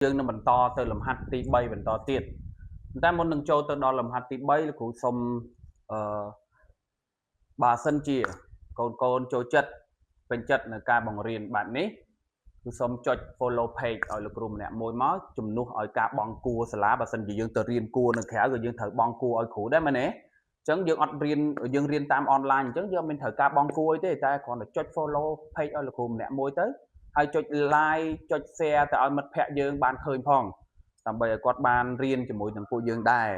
យើងនឹងបន្តទៅលំហាត់ទី3បន្តទៀតតែមុននឹងចូលទៅដល់លំហាត់ទី3លោកគ្រូសូមបើសិនជាកូនចូលចិត្តពេញចិត្តនៅការបង្រៀនបែបនេះគឺសូមចុច follow page ឲ្យលោកគ្រូម្នាក់មួយមកជំនួសឲ្យការបង់គួរសាលាបើសិនជាយើងទៅរៀនគួរនៅក្រៅក៏យើងត្រូវបង់គួរឲ្យគ្រូដែរមែនទេអញ្ចឹងយើងអត់រៀនយើងរៀនតាមអនឡាញអញ្ចឹងយើងមិនត្រូវការបង់គួរអីទេតែគ្រាន់តែចុច follow page ឲ្យលោកគ្រូម្នាក់មួយទៅហើយចុច like ចុច share ទៅឲ្យមិត្តភ័ក្តិយើងបានឃើញផងដើម្បីឲ្យគាត់បានរៀនជាមួយនឹងពួកយើងដែរ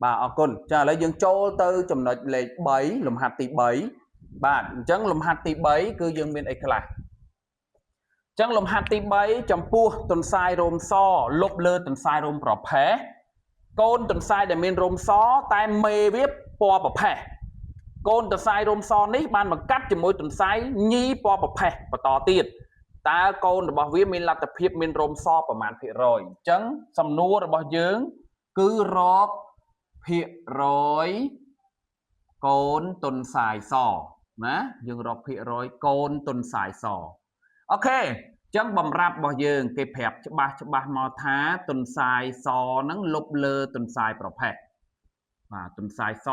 បាទអរគុណចាឥឡូវយើងចូលទៅចំណុចលេខ3លំហាត់ទី3បាទអញ្ចឹងលំហាត់ទី3គឺយើងមានអីខ្លះអញ្ចឹងលំហាត់ទី3ចំពោះទន្សាយរោមសលុបលើទន្សាយរោមប្រផេះកូនទន្សាយដែលមានរោមសតែមេវាពណ៌ប្រផេះកូនទន្សាយរោមសនេះបានបង្កាត់ជាមួយទន្សាយញីពណ៌ប្រផេះបន្តទៀតតើកូនរបស់វាមានលទ្ធភាពមានរោមសប្រមាណភាគរយអញ្ចឹងសំណួររបស់យើងគឺរកភាគរយកូនទន្សាយសណាយើងរកភាគរយកូនទន្សាយសអូខេអញ្ចឹងបំរាប់របស់យើងគេប្រាប់ច្បាស់មកថាទន្សាយសហ្នឹងលុបលើទន្សាយប្រផេះបាទទន្សាយស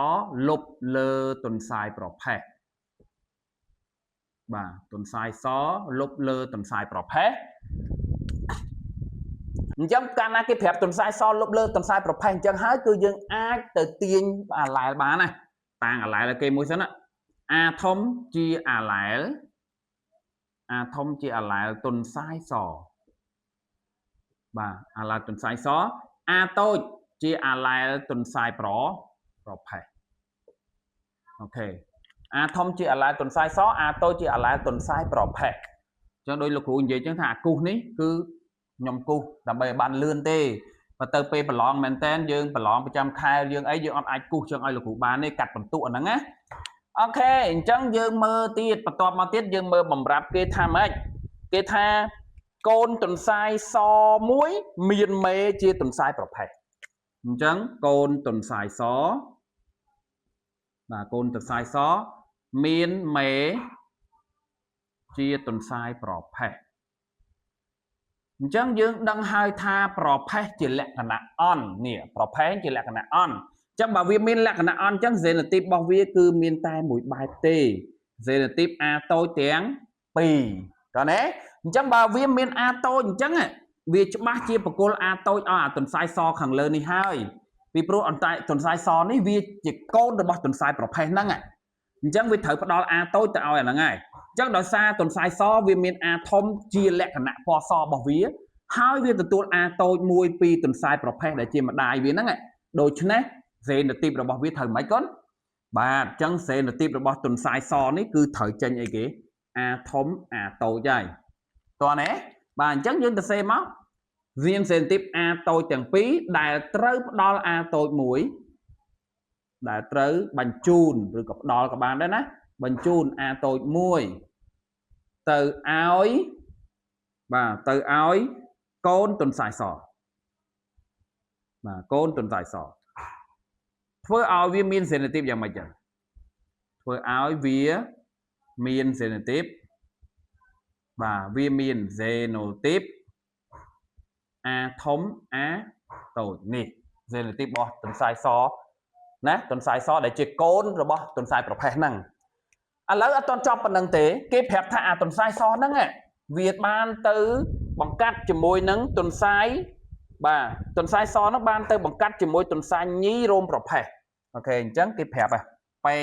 លុបលើទន្សាយប្រផេះបាទទន្សាយសលុបលើទន្សាយប្រផេះអញ្ចឹងកាលណាគេប្រាប់ទន្សាយសលុបលើទន្សាយប្រផេះអញ្ចឹងហើយគឺយើងអាចទៅទាញអាឡែលបានណាតាំងអាឡែលឲ្យគេមួយសិនណាអាធំជាអាឡែលទន្សាយសបាទអាឡែលទន្សាយសអាតូចជាអាឡែលទន្សាយប្រផេះអូខេអាធំជាអាឡែលទន្សាយសអាតូចជាអាឡែលទន្សាយប្រផេះអញ្ចឹងដោយលោកគ្រូនិយាយអញ្ចឹងថាអាគូសនេះគឺខ្ញុំគូសដើម្បីឲ្យបានលឿនទេបើទៅពេលប្រឡងមែនតើយើងប្រឡងប្រចាំខែយើងអីយើងអត់អាចគូសចឹងឲ្យលោកគ្រូបានទេកាត់បន្ទុកអាហ្នឹងណាអូខេអញ្ចឹងយើងមើលទៀតបន្ទាប់មកទៀតយើងមើលបំរាប់គេថាម៉េចគេថាកូនទន្សាយសមួយមានមេជាទន្សាយប្រផេះអញ្ចឹងកូនទន្សាយសបាទកូនទន្សាយសមានមេជាទន្សាយប្រផេះអញ្ចឹងយើងដឹងហើយថាប្រផេះជាលក្ខណៈអន់នេះប្រផេះជាលក្ខណៈអន់អញ្ចឹងបើវាមានលក្ខណៈអន់អញ្ចឹងសេនាទីបរបស់វាគឺមានតែមួយបែបទេសេនាទីបអាតូចទាំងពីរតើណាអញ្ចឹងបើវាមានអាតូចអញ្ចឹងវាច្បាស់ជាបកគលអាតូចឲ្យអាទន្សាយសខាងលើនេះហើយពីព្រោះអន្តរទន្សាយសនេះវាជាកូនរបស់ទន្សាយប្រផេះហ្នឹងអញ្ចឹងវាត្រូវផ្ដល់អាតូចទៅឲ្យអាហ្នឹងហើយអញ្ចឹងដោយសារទន្សាយសវាមានអាធំជាលក្ខណៈពណ៌សរបស់វាហើយវាទទួលអាតូចមួយពីទន្សាយប្រផេះដែលជាម្ដាយវាហ្នឹងដូច្នេះសេនាទីបរបស់វាត្រូវមិនខ្មិចកូនបាទអញ្ចឹងសេនាទីបរបស់ទន្សាយសនេះគឺត្រូវចេញអីគេអាធំអាតូចហើយតោះណាបាទអញ្ចឹងយើងទៅសេមករៀនសេនាទីបអាតូចទាំងពីរដែលត្រូវផ្ដល់អាតូចមួយដែលត្រូវបញ្ជូនឬក៏ផ្ដល់ក៏បានដែរណាបញ្ជូនអាតូចមួយទៅឲ្យបាទទៅឲ្យកូនទន្សាយសបាទកូនទន្សាយសធ្វើឲ្យវាមានសេនាទីបយ៉ាងម៉េចចឹងធ្វើឲ្យវាមានសេនាទីបបាទវាមានសេណូទីបអាធំអាតូចនេះសេនាទីបរបស់ទន្សាយសណាទន្សាយសដែលជាកូនរបស់ទន្សាយប្រផេះហ្នឹងឥឡូវអត់ទាន់ចប់ប៉ុណ្្នឹងទេគេប្រាប់ថាអាទន្សាយសហ្នឹងវាបានទៅបង្កាត់ជាមួយនឹងទន្សាយបាទទន្សាយសហ្នឹងបានទៅបង្កាត់ជាមួយទន្សាយញីរោមប្រផេះអូខេអញ្ចឹងគេប្រាប់ពេ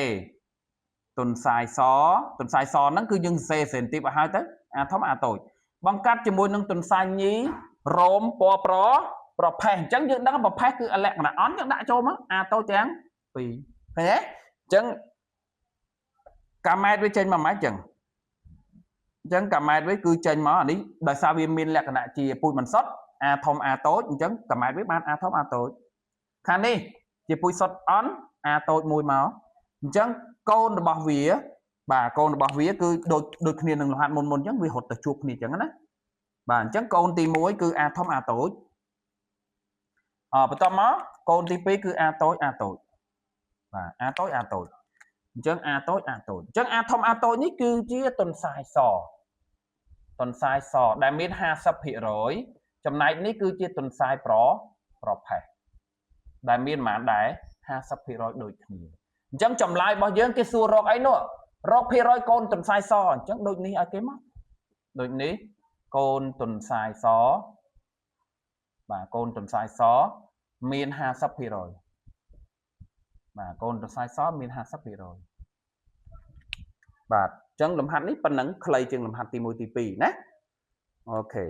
ទន្សាយសហ្នឹងគឺយើងសេសេនទីបឲ្យហើយទៅអាធំអាតូចបង្កាត់ជាមួយនឹងទន្សាយញីរោមពណ៌ប្រផេះអញ្ចឹងយើងដឹងប្រផេះគឺលក្ខណៈអន់យើងដាក់ចូលមកអាតូចទាំងពីរឃើញទេអញ្ចឹងកាម៉ែតវាចេញមកម៉េចចឹងអញ្ចឹងកាម៉ែតវាគឺចេញមកអានេះដោយសារវាមានលក្ខណៈជាពូជមិនសុទ្ធអាធំអាតូចអញ្ចឹងកាម៉ែតវាបានអាធំអាតូចខាងនេះជាពូជសុទ្ធអន់អាតូចមួយមកអញ្ចឹងកូនរបស់វាបាទកូនរបស់វាគឺដូចគ្នានឹងលំហាត់មុនអញ្ចឹងវារត់ទៅជួបគ្នាអញ្ចឹងណាបាទអញ្ចឹងកូនទី1គឺអាធំអាតូចបន្ទាប់មកកូនទី2គឺអាតូចបាទអាតូចអញ្ចឹងអាតូចអញ្ចឹងអាធំអាតូចនេះគឺជាទន្សាយសដែលមាន 50% ចំណែកនេះគឺជាទុនផ្សាយប្រផេះដែលមានប្រមាណដែរ 50% ដូចគ្នាអញ្ចឹងចម្លើយរបស់យើងគេសួររកអីនោះរកភាគរយកូនទុនផ្សាយសអញ្ចឹងដូចនេះឲ្យគេមកដូចនេះកូនទុនផ្សាយសបាទកូនទុនផ្សាយសមាន 50% បាទកូនទុនផ្សាយសមាន 50% បាទអញ្ចឹងលំហាត់នេះប៉ុណ្ណឹងខ្លីជាងលំហាត់ទី1ទី2ណាអូខេ